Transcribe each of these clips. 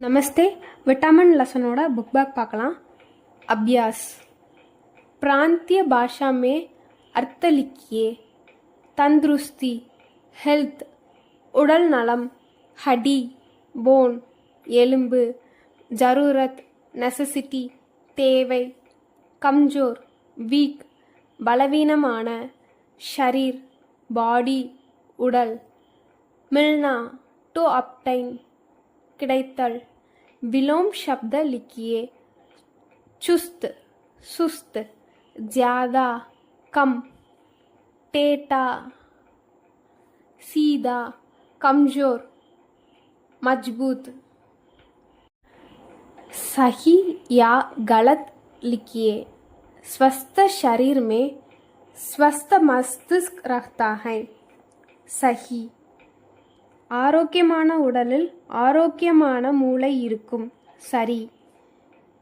नमस्ते। Vitamin लसनोட book bag பார்க்கலாம். अभ्यास प्रांतीय भाषा में अर्थ लिखिए. तंदुरुस्ती हेल्थ, उड़ल नलम, हड्डी बोन एलुंबु, जरूरत नेसेसिटी தேவை, कमजोर वीक பலவீனமான, शरीर बॉडी उड़ल, मिलना टू obtain கிடைத்தல். विलोम शब्द लिखिए. चुस्त सुस्त, ज्यादा कम, टेटा सीधा, कमजोर मजबूत. सही या गलत लिखिए. स्वस्थ शरीर में स्वस्थ मस्तिष्क रहता है. सही. ஆரோக்கியமான உடலில் ஆரோக்கியமான மூளை இருக்கும். சரி.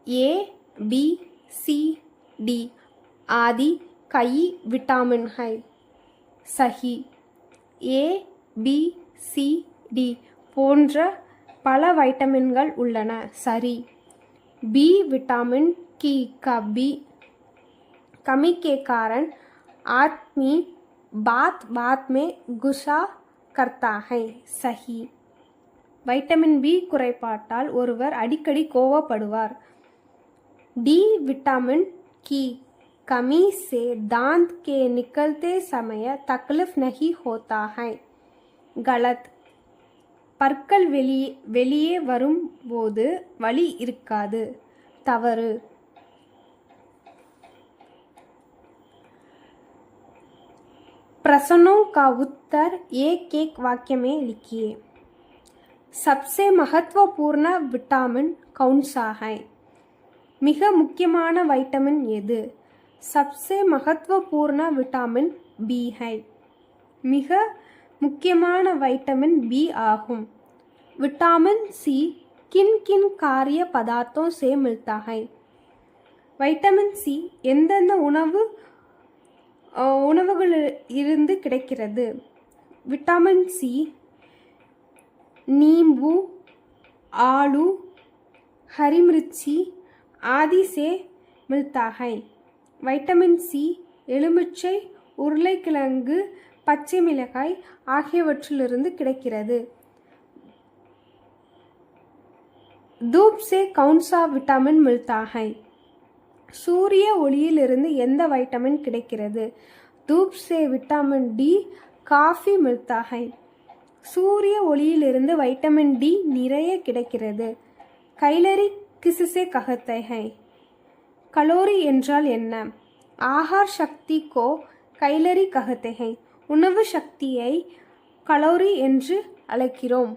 ஏ பி சி டி ஆதி कई विटामिन है. सही. ஏ பி சி டி போன்ற பல வைட்டமின்கள் உள்ளன. சரி. बी विटामिन की कमी के कारण आदमी बात में गुस्सा करता है. सही. வைட்டமின் பி குறைபாட்டால் ஒருவர் அடிக்கடி கோவப்படுவார். डी विटामिन की कमी से दांत के निकलते समय तकलीफ नहीं होता है. गलत. பற்கள் வெளியே வரும்போது வலி இருக்காது. தவறு. प्रश्नों का उत्तर एक एक वाक्य में लिखिए. सबसे महत्वपूर्ण विटामिन कौन सा है? மிக முக்கியமான வைட்டமின் எது? सबसे महत्वपूर्ण विटामिन बी है. மிக முக்கியமான வைட்டமின் பி ஆகும். विटामिन सी किन किन कार्य पदार्थों से मिलता है? வைட்டமின் சி எந்தெந்த உணவுகளிலிருந்து கிடைக்கிறது? विटामिन सी नींबू, आलू, हरी मिर्ची आदि से मिलता है. विटामिन सी எலுமிச்சை, உருளைக்கிழங்கு, பச்சை மிளகாய் ஆகியவற்றிலிருந்து கிடைக்கிறது. धूप से कौन सा विटामिन मिलता है? சூரிய ஒளியிலிருந்து எந்த வைட்டமின் கிடைக்கிறது? धूप से विटामिन डी काफी मिलता है. சூரிய ஒளியிலிருந்து வைட்டமின் டி நிறைய கிடைக்கிறது. कैलोरी किससे कहते हैं? கலோரி என்றால் என்ன? ஆகார் சக்தி கோ कैलोरी कहते हैं. உணவு சக்தியை கலோரி என்று அழைக்கிறோம்.